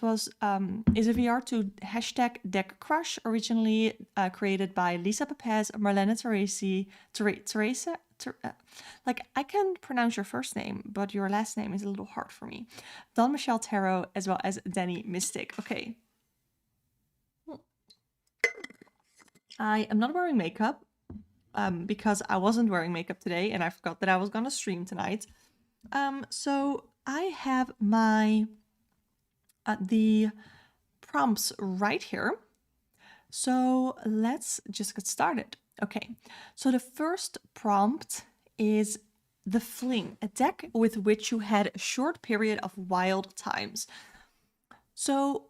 was is a VR to hashtag Deck Crush, originally created by Lisa Pepez, Marlene Teresa. Like, I can pronounce your first name, but your last name is a little hard for me. Don Michelle Tarot, as well as Danny Mystic. Okay. I am not wearing makeup because I wasn't wearing makeup today and I forgot that I was gonna stream tonight. So I have my the prompts right here. So let's just get started. Okay, so the first prompt is the Fling, a deck with which you had a short period of wild times. So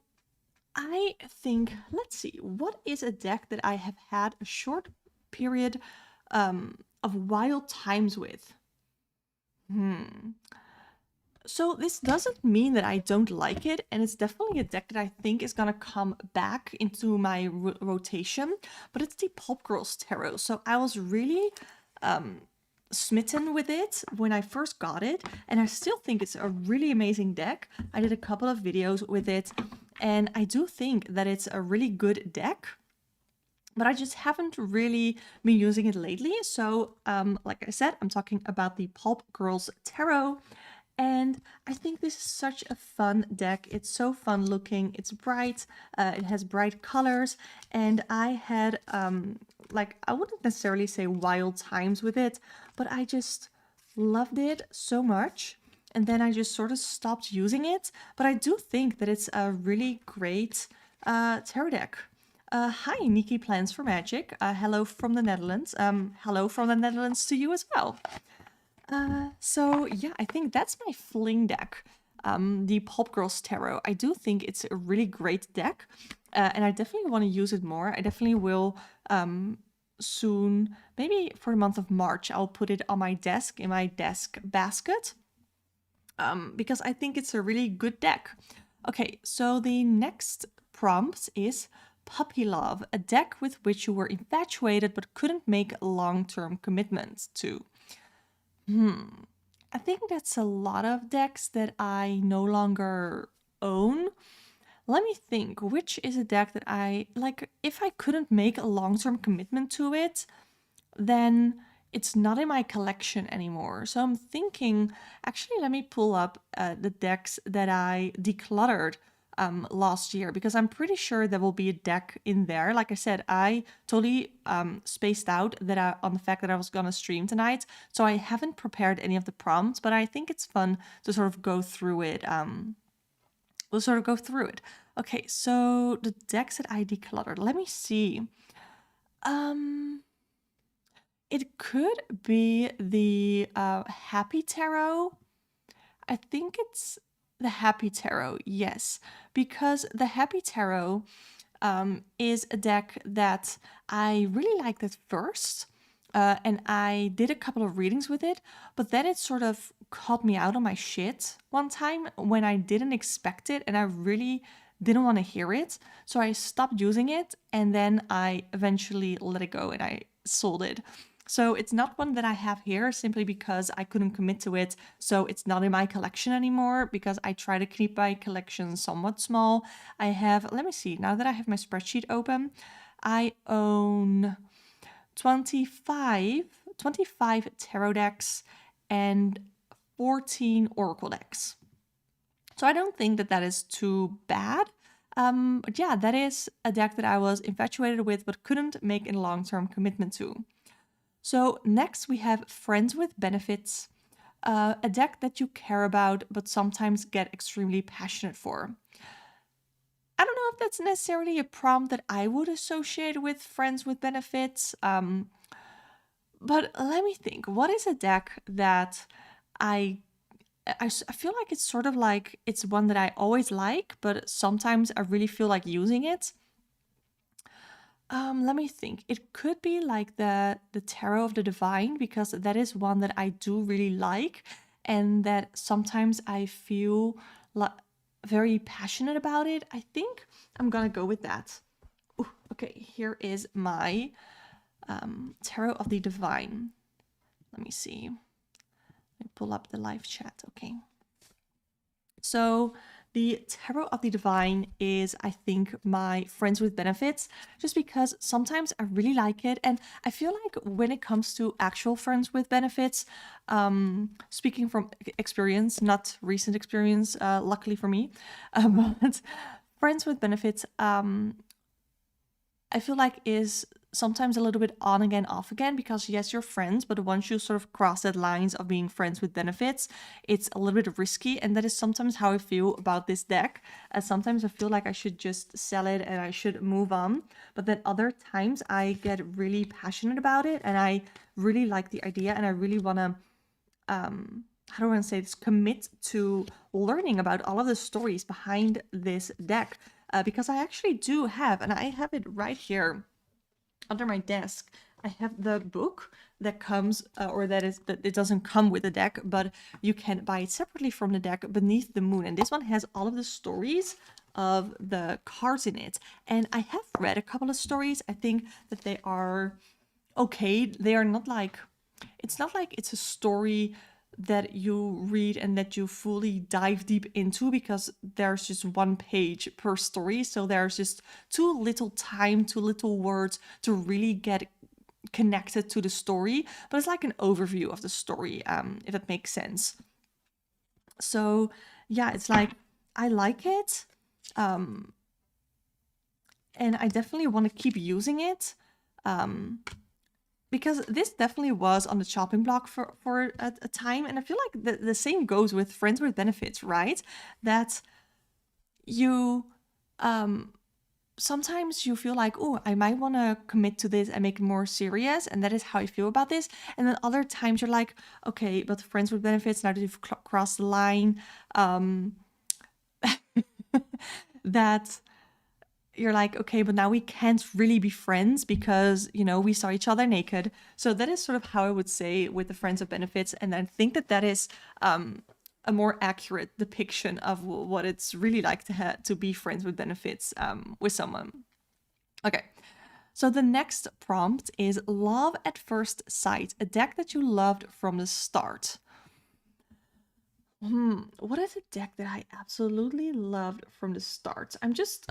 I think, let's see, what is a deck that I have had a short period of wild times with? So this doesn't mean that I don't like it, and it's definitely a deck that I think is gonna come back into my rotation, but it's the Pulp Girls Tarot. So I was really smitten with it when I first got it, and I still think it's a really amazing deck. I did a couple of videos with it, and I do think that it's a really good deck, but I just haven't really been using it lately. So like I said, I'm talking about the Pulp Girls Tarot. And I think this is such a fun deck. It's so fun looking. It's bright. It has bright colors. And I had, like, I wouldn't necessarily say wild times with it, but I just loved it so much. And then I just sort of stopped using it. But I do think that it's a really great tarot deck. Hi, Nikki Plans for Magic. Hello from the Netherlands. Hello from the Netherlands to you as well. So yeah, I think that's my Fling deck, the Pulp Girls Tarot. I do think it's a really great deck, and I definitely want to use it more. I definitely will soon, maybe for the month of March, I'll put it on my desk, in my desk basket, because I think it's a really good deck. Okay, so the next prompt is Puppy Love, a deck with which you were infatuated but couldn't make long-term commitments to. I think that's a lot of decks that I no longer own. Let me think, which is a deck that I like. If I couldn't make a long-term commitment to it, then it's not in my collection anymore. So I'm thinking, actually, let me pull up the decks that I decluttered last year, because I'm pretty sure there will be a deck in there. Like I said, I totally spaced out that on the fact that I was gonna stream tonight, so I haven't prepared any of the prompts, but I think it's fun to sort of go through it. We'll sort of go through it. Okay, so the decks that I decluttered. Let me see. It could be the Happy Tarot. I think it's the Happy Tarot, yes, because the Happy Tarot is a deck that I really liked at first, and I did a couple of readings with it, but then it sort of caught me out on my shit one time when I didn't expect it, and I really didn't want to hear it, so I stopped using it, and then I eventually let it go and I sold it. So it's not one that I have here simply because I couldn't commit to it. So it's not in my collection anymore because I try to keep my collection somewhat small. I have, let me see, now that I have my spreadsheet open, I own 25 tarot decks and 14 oracle decks. So I don't think that that is too bad. But yeah, that is a deck that I was infatuated with but couldn't make a long-term commitment to. So next we have Friends with Benefits, a deck that you care about but sometimes get extremely passionate for. I don't know if that's necessarily a prompt that I would associate with Friends with Benefits, but let me think. What is a deck that I feel like it's sort of like it's one that I always like, but sometimes I really feel like using it. Let me think. It could be like the Tarot of the Divine, because that is one that I do really like, and that sometimes I feel very passionate about it. I think I'm gonna go with that. Ooh, okay, here is my Tarot of the Divine. Let me see. Let me pull up the live chat. Okay. So The Tarot of the Divine is, I think, my Friends with Benefits, just because sometimes I really like it. And I feel like when it comes to actual Friends with Benefits, speaking from experience, not recent experience, luckily for me, but Friends with Benefits, I feel like is sometimes a little bit on again, off again, because yes, you're friends, but once you sort of cross that lines of being friends with benefits, it's a little bit risky. And that is sometimes how I feel about this deck. Sometimes I feel like I should just sell it and I should move on. But then other times I get really passionate about it and I really like the idea and I really want to how do I want to say this, commit to learning about all of the stories behind this deck, because I actually do have, and I have it right here under my desk. I have the book that comes, or that it doesn't come with the deck, but you can buy it separately from the deck, Beneath the Moon. And this one has all of the stories of the cards in it. And I have read a couple of stories. I think that they are okay. They are not like, it's not like it's a story that you read and that you fully dive deep into, because there's just one page per story. So there's just too little time, too little words to really get connected to the story. But it's like an overview of the story, if it makes sense. So yeah, it's like I like it. And I definitely want to keep using it. Because this definitely was on the chopping block for a time. And I feel like the same goes with Friends with Benefits, right? That you sometimes you feel like, oh, I might want to commit to this and make it more serious. And that is how I feel about this. And then other times you're like, okay, but Friends with Benefits, now that you've crossed the line, that you're like, okay, but now we can't really be friends because, we saw each other naked. So that is sort of how I would say with the Friends of Benefits. And I think that that is a more accurate depiction of what it's really like to be friends with benefits with someone. Okay. So the next prompt is Love at First Sight, a deck that you loved from the start. What is a deck that I absolutely loved from the start? I'm just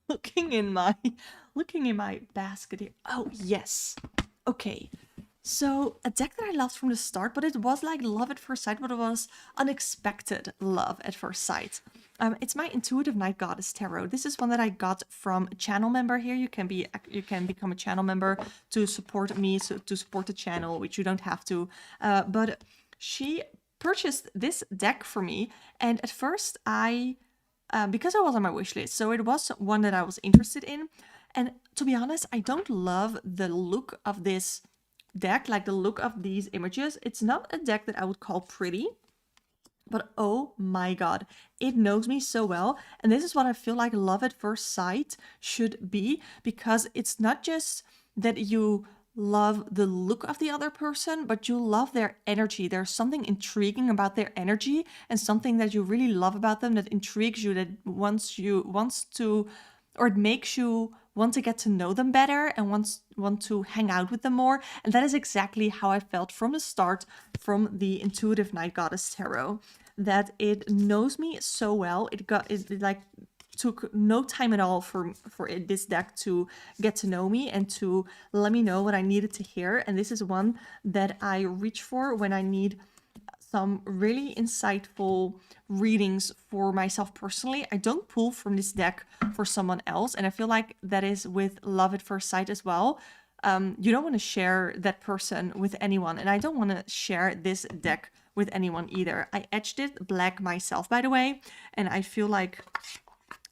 looking in my basket here. Oh, yes. Okay. So a deck that I loved from the start, but it was like love at first sight, but it was unexpected love at first sight. It's my Intuitive Night Goddess Tarot. This is one that I got from a channel member here. You can become a channel member to support me, to support the channel, which you don't have to. But she purchased this deck for me, and at first because it was on my wish list, so it was one that I was interested in. And to be honest, I don't love the look of this deck, like the look of these images. It's not a deck that I would call pretty, but oh my god, it knows me so well. And this is what I feel like love at first sight should be, because it's not just that you love the look of the other person, but you love their energy. There's something intriguing about their energy and something that you really love about them that intrigues you, that it makes you want to get to know them better and want to hang out with them more. And that is exactly how I felt from the start from the Intuitive Night Goddess Tarot, that it knows me so well. It like took no time at all for this deck to get to know me and to let me know what I needed to hear. And this is one that I reach for when I need some really insightful readings for myself personally. I don't pull from this deck for someone else. And I feel like that is with Love at First Sight as well. You don't want to share that person with anyone. And I don't want to share this deck with anyone either. I etched it black myself, by the way. And I feel like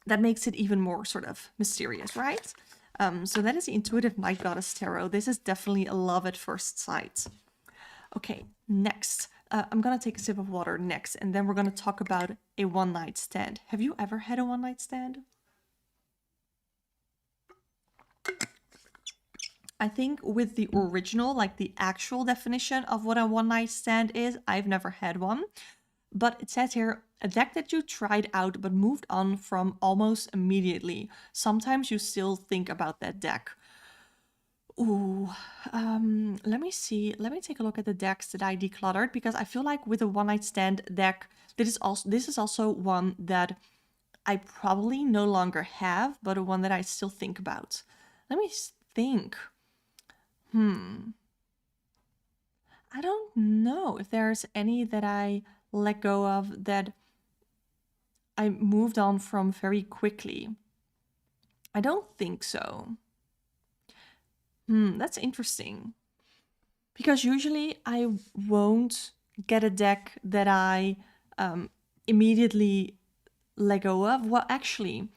that makes it even more sort of mysterious, right? So that is the Intuitive Night Goddess Tarot. This is definitely a Love at First Sight. Okay, next. I'm gonna take a sip of water next, and then we're gonna talk about a one-night stand. Have you ever had a one-night stand? I think with the original, like the actual definition of what a one-night stand is, I've never had one. But it says here, a deck that you tried out but moved on from almost immediately. Sometimes you still think about that deck. Ooh, let me see. Let me take a look at the decks that I decluttered, because I feel like with a one-night stand deck, this is also one that I probably no longer have, but one that I still think about. Let me think. Hmm. I don't know if there's any that I let go of that I moved on from very quickly. I don't think so. That's interesting. Because usually I won't get a deck that I um, immediately let go of. Well, actually,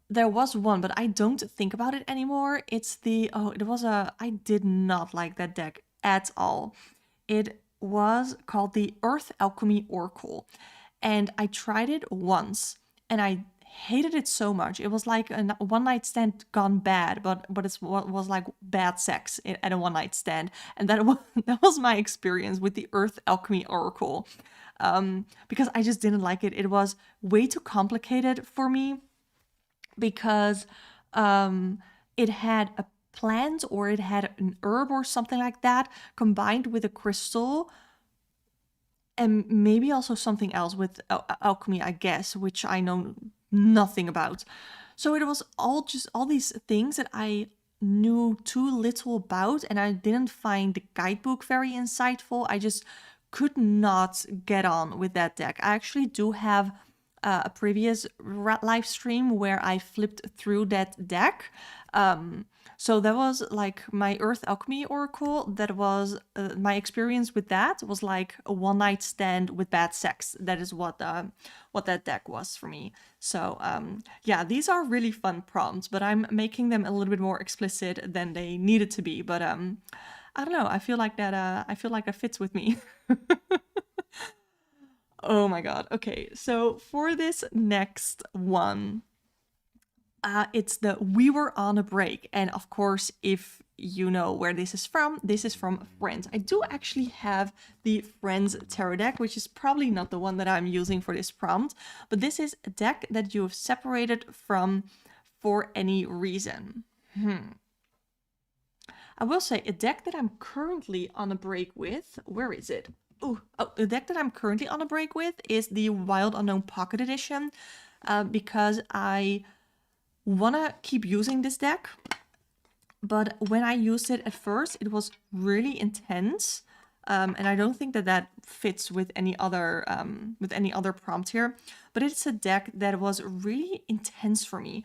there was one, but I don't think about it anymore. I did not like that deck at all. It was called the Earth Alchemy Oracle. And I tried it once and I hated it so much. It was like a one night stand gone bad, but it was like bad sex at a one night stand. And that was my experience with the Earth Alchemy Oracle. Because I just didn't like it. It was way too complicated for me because it had a plant or it had an herb or something like that combined with a crystal and maybe also something else with alchemy, I guess, which I know nothing about. So it was all these things that I knew too little about, and I didn't find the guidebook very insightful. I just could not get on with that deck. I actually do have a previous live stream where I flipped through that deck. So that was like my Earth Alchemy Oracle. That was my experience with that was like a one night stand with bad sex. That is what that deck was for me. So yeah, these are really fun prompts, but I'm making them a little bit more explicit than they needed to be. But I don't know. I feel like that. I feel like that fits with me. Oh my god. Okay, so for this next one, it's the We Were on a Break. And of course, if you know where this is from Friends. I do actually have the Friends tarot deck, which is probably not the one that I'm using for this prompt, but this is a deck that you have separated from for any reason. I will say a deck that I'm currently on a break with. Where is it? Oh, the deck that I'm currently on a break with is the Wild Unknown Pocket Edition, because I want to keep using this deck. But when I used it at first, it was really intense. And I don't think that that fits with any other prompt here. But it's a deck that was really intense for me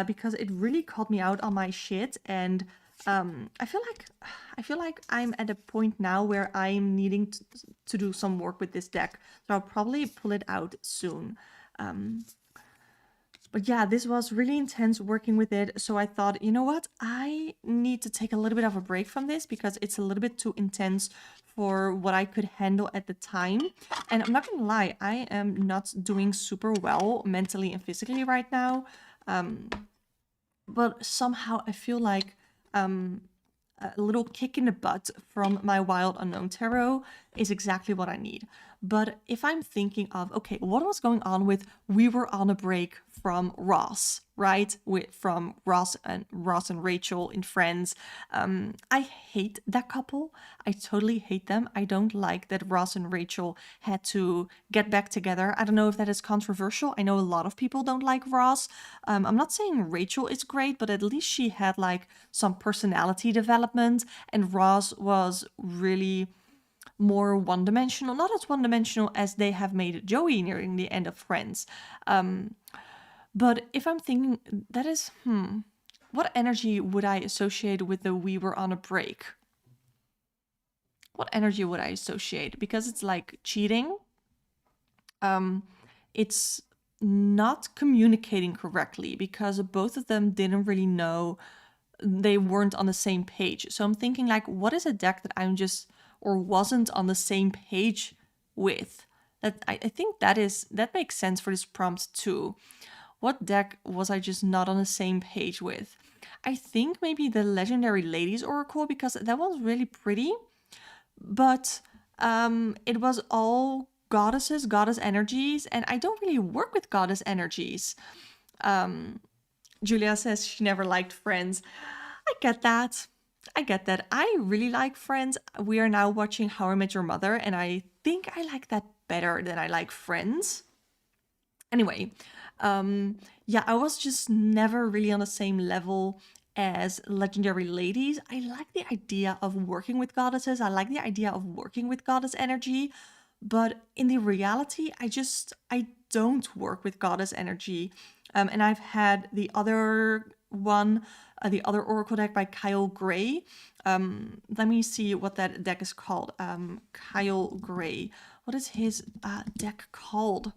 because it really called me out on my shit. And I feel like I'm at a point now where I'm needing to do some work with this deck. So I'll probably pull it out soon. But yeah, this was really intense working with it. So I thought, you know what? I need to take a little bit of a break from this because it's a little bit too intense for what I could handle at the time. And I'm not gonna lie, I am not doing super well mentally and physically right now. But somehow I feel like a little kick in the butt from my Wild Unknown Tarot is exactly what I need. But if I'm thinking of, okay, what was going on with We Were on a Break from Ross, right? From Ross and Rachel in Friends. I hate that couple. I totally hate them. I don't like that Ross and Rachel had to get back together. I don't know if that is controversial. I know a lot of people don't like Ross. I'm not saying Rachel is great, but at least she had like some personality development, and Ross was really more one-dimensional, not as one-dimensional as they have made Joey nearing the end of Friends. But if I'm thinking, that is, what energy would I associate with the We Were on a Break? What energy would I associate? Because it's like cheating. It's not communicating correctly because both of them didn't really know, they weren't on the same page. So I'm thinking like, what is a deck that I'm just or wasn't on the same page with? That I think that makes sense for this prompt too. What deck was I just not on the same page with? I think maybe the Legendary Ladies Oracle, because that was really pretty, but it was all goddess energies, and I don't really work with goddess energies. Julia says she never liked Friends. I get that. I really like Friends. We are now watching How I Met Your Mother, and I think I like that better than I like Friends. Anyway, Yeah, I was just never really on the same level as legendary ladies. I like the idea of working with goddesses. I like the idea of working with goddess energy, but in the reality, I don't work with goddess energy. And I've had the other one, the other Oracle deck by Kyle Gray. Let me see what that deck is called. Kyle Gray. What is his deck called?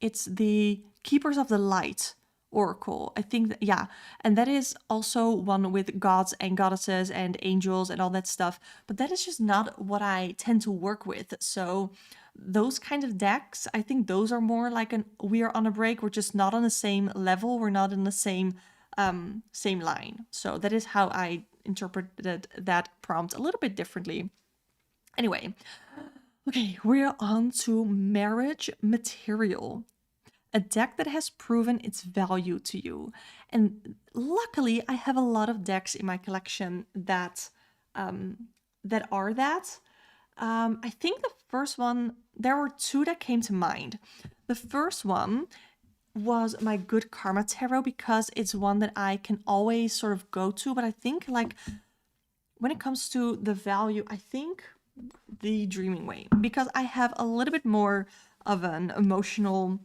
It's the Keepers of the Light Oracle. I think that, yeah. And that is also one with gods and goddesses and angels and all that stuff. But that is just not what I tend to work with. So those kind of decks, I think those are more like an we are on a break. We're just not on the same level. We're not in the same line. So that is how I interpreted that prompt a little bit differently. Anyway, okay, we're on to marriage material, a deck that has proven its value to you. And luckily, I have a lot of decks in my collection that are that. I think the first one, there were two that came to mind. The first one was my Good Karma Tarot because it's one that I can always sort of go to. But I think, like, when it comes to the value, I think the Dreaming Way, because I have a little bit more of an emotional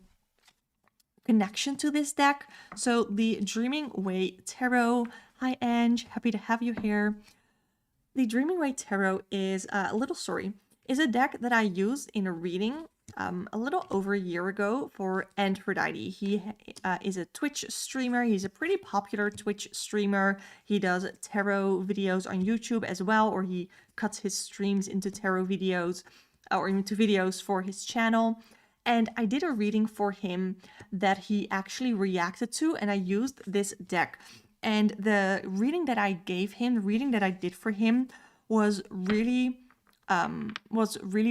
connection to this deck. So the Dreaming Way Tarot. Hi, Ange. Happy to have you here. The Dreaming Way Tarot is a little story. Is a deck that I used in a reading a little over a year ago for Aphrodite. He is a Twitch streamer. He's a pretty popular Twitch streamer. He does tarot videos on YouTube as well, or he cuts his streams into tarot videos or into videos for his channel. And I did a reading for him that he actually reacted to, and I used this deck. And the reading that I gave him, the reading that I did for him, was really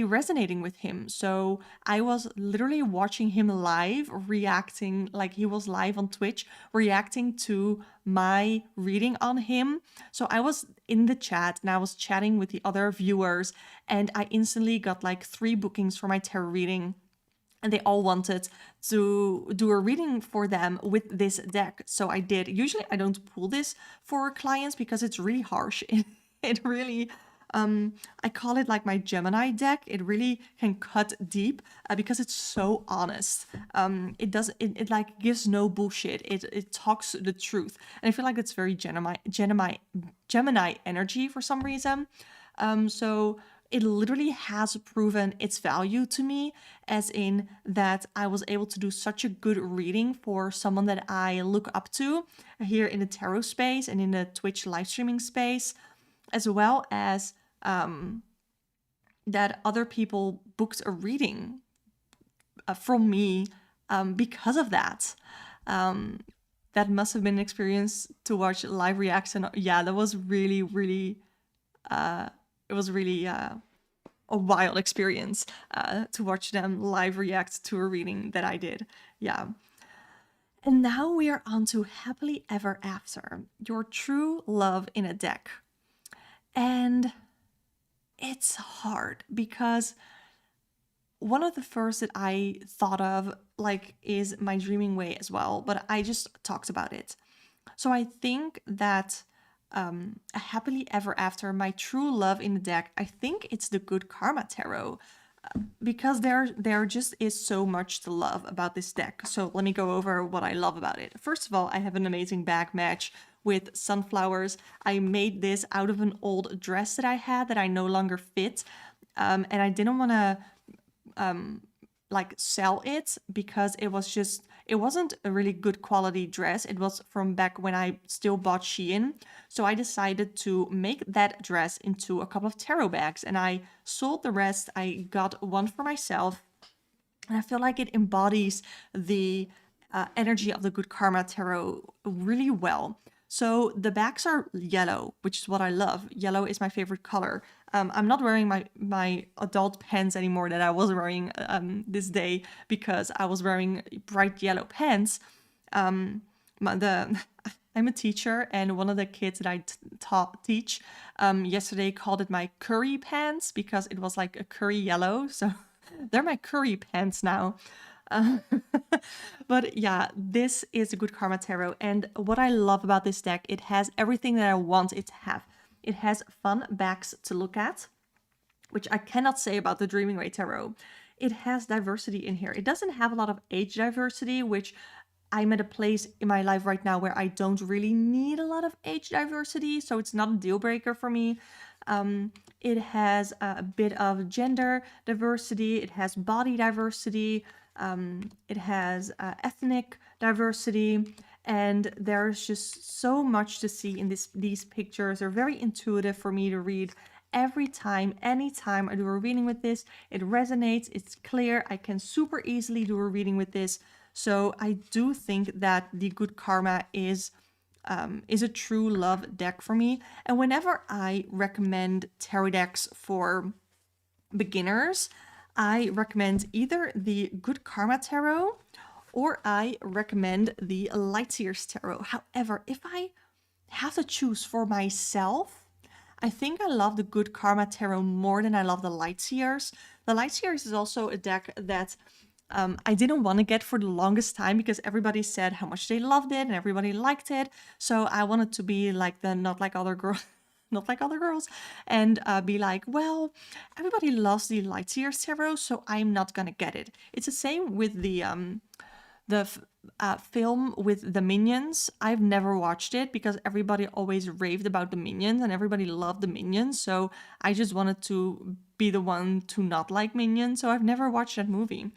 resonating with him. So I was literally watching him live, reacting, like he was live on Twitch, reacting to my reading on him. So I was in the chat and I was chatting with the other viewers, and I instantly got like 3 bookings for my tarot reading. And they all wanted to do a reading for them with this deck. So I did. Usually I don't pull this for clients because it's really harsh. It really, I call it like my Gemini deck. It really can cut deep because it's so honest. It like gives no bullshit. It talks the truth. And I feel like it's very Gemini energy for some reason. So it literally has proven its value to me, as in that I was able to do such a good reading for someone that I look up to here in the tarot space and in the Twitch live streaming space, as well as that other people booked a reading from me because of that. That must have been an experience to watch live reaction. Yeah, that was really, really it was really a wild experience to watch them live react to a reading that I did. Yeah. And now we are on to Happily Ever After, your true love in a deck. And it's hard because one of the first that I thought of like is my Dreaming Way as well, but I just talked about it. So I think that a Happily Ever After, my true love in the deck, I think it's the Good Karma Tarot, because there just is so much to love about this deck. So let me go over what I love about it. First of all, I have an amazing bag match with sunflowers. I made this out of an old dress that I had that I no longer fit, and I didn't want to like sell it because it wasn't a really good quality dress. It was from back when I still bought Shein. So I decided to make that dress into a couple of tarot bags, and I sold the rest. I got one for myself, and I feel like it embodies the energy of the Good Karma Tarot really well. So the bags are yellow, which is what I love. Yellow is my favorite color. I'm not wearing my adult pants anymore that I was wearing this day because I was wearing bright yellow pants. I'm a teacher, and one of the kids that I teach yesterday called it my curry pants because it was like a curry yellow. So they're my curry pants now. Uh, but yeah, this is a good Karma Tarot. And what I love about this deck, it has everything that I want it to have. It has fun backs to look at, which I cannot say about the Dreaming Way Tarot. It has diversity in here. It doesn't have a lot of age diversity, which I'm at a place in my life right now where I don't really need a lot of age diversity, so it's not a deal breaker for me. It has a bit of gender diversity, it has body diversity, it has ethnic diversity, and there's just so much to see in these pictures. They're very intuitive for me to read every time, anytime I do a reading with this. It resonates, it's clear, I can super easily do a reading with this. So I do think that the Good Karma is a true love deck for me. And whenever I recommend tarot decks for beginners, I recommend either the Good Karma Tarot or I recommend the Lightyears Tarot. However, if I have to choose for myself, I think I love the Good Karma Tarot more than I love the Lightyears. The Lightyears is also a deck that I didn't want to get for the longest time because everybody said how much they loved it and everybody liked it. So I wanted to be like the not like other girls, not like other girls, and be like, well, everybody loves the Lightyears Tarot, so I'm not gonna get it. It's the same with the film with the Minions. I've never watched it because everybody always raved about the Minions and everybody loved the Minions. So I just wanted to be the one to not like Minions. So I've never watched that movie.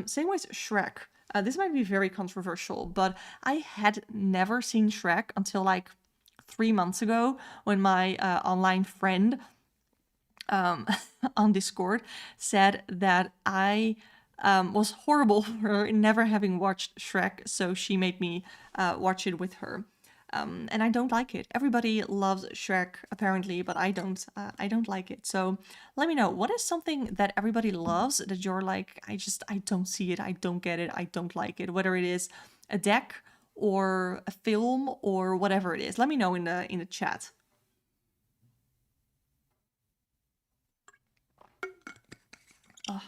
Same with Shrek. This might be very controversial, but I had never seen Shrek until like 3 months ago when my online friend on Discord said that I was horrible for her never having watched Shrek, so she made me watch it with her. And I don't like it. Everybody loves Shrek apparently, but I don't. I don't like it. So let me know, what is something that everybody loves that you're like, I don't see it. I don't get it. I don't like it. Whether it is a deck or a film or whatever it is, let me know in the chat. Oh,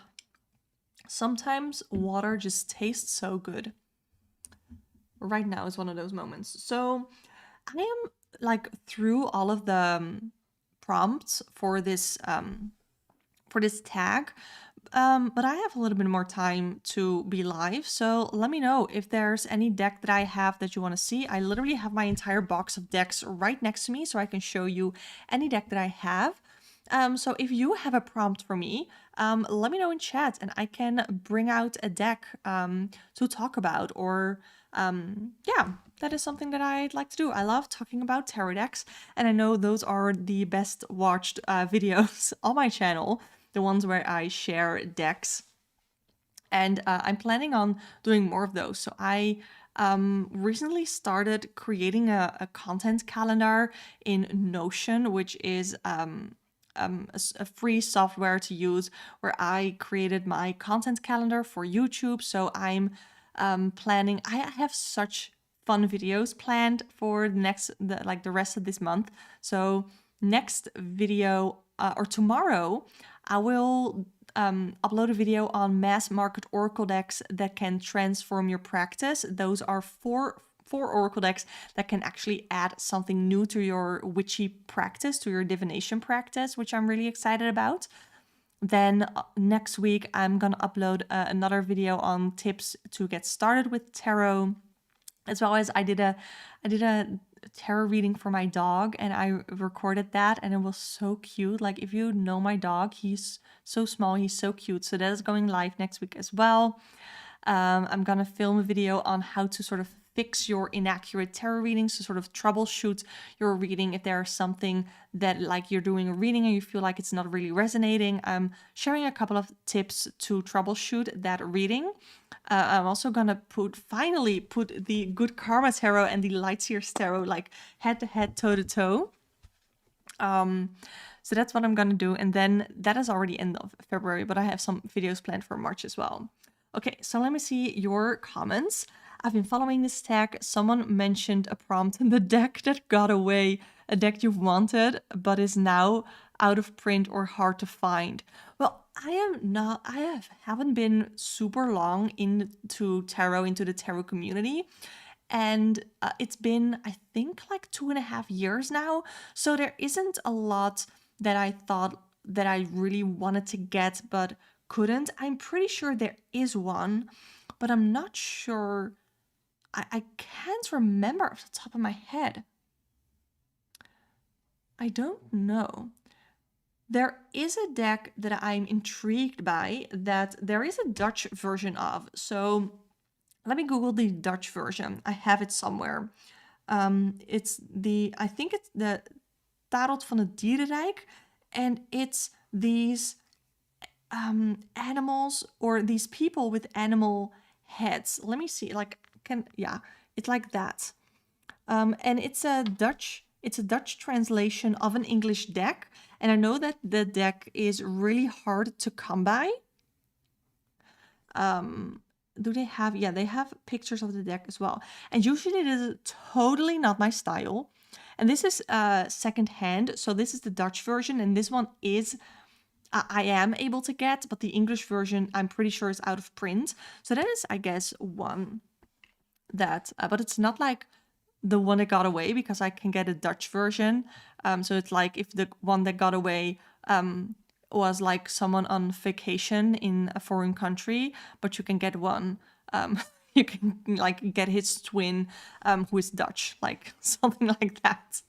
sometimes water just tastes so good. Right now is one of those moments. So I am like through all of the prompts for this tag, but I have a little bit more time to be live. So let me know if there's any deck that I have that you want to see. I literally have my entire box of decks right next to me, so I can show you any deck that I have. So if you have a prompt for me, let me know in chat and I can bring out a deck to talk about, or yeah, that is something that I'd like to do. I love talking about tarot decks, and I know those are the best watched videos on my channel, the ones where I share decks. And I'm planning on doing more of those. So I recently started creating a content calendar in Notion, which is a free software to use, where I created my content calendar for YouTube. So I'm planning. I have such fun videos planned for the rest of this month. So next video or tomorrow, I will upload a video on mass market oracle decks that can transform your practice. Those are four oracle decks that can actually add something new to your witchy practice, to your divination practice, which I'm really excited about. Then next week, I'm gonna upload another video on tips to get started with tarot, as well as I did a tarot reading for my dog, and I recorded that, and it was so cute. Like, if you know my dog, he's so small, he's so cute. So that is going live next week as well. I'm gonna film a video on how to sort of fix your inaccurate tarot readings, to sort of troubleshoot your reading if there's something that, like, you're doing a reading and you feel like it's not really resonating. I'm sharing a couple of tips to troubleshoot that reading. I'm also gonna finally put the Good Karma Tarot and the Lightyears Tarot like head to head, toe to toe. So that's what I'm gonna do, and then that is already end of February, but I have some videos planned for March as well. Okay, so let me see your comments. I've been following this tag. Someone mentioned a prompt in the deck that got away, a deck you've wanted, but is now out of print or hard to find. Well, I am not. Haven't been super long into tarot, into the tarot community, and it's been, I think, like 2.5 years now. So there isn't a lot that I thought that I really wanted to get but couldn't. I'm pretty sure there is one, but I'm not sure. I can't remember off the top of my head. I don't know. There is a deck that I'm intrigued by that there is a Dutch version of. So let me Google the Dutch version. I have it somewhere. I think it's the Tarot van het Dierenrijk, and it's these animals or these people with animal heads. Let me see. Yeah, it's like that. And it's a Dutch translation of an English deck. And I know that the deck is really hard to come by. Do they have, yeah, they have pictures of the deck as well. And usually it is totally not my style. And this is second hand. So this is the Dutch version. And this one is, I am able to get, but the English version, I'm pretty sure is out of print. So that is, I guess, one that, but it's not like the one that got away because I can get a Dutch version. So it's like if the one that got away was like someone on vacation in a foreign country, but you can get one. You can like get his twin who is Dutch, like something like that.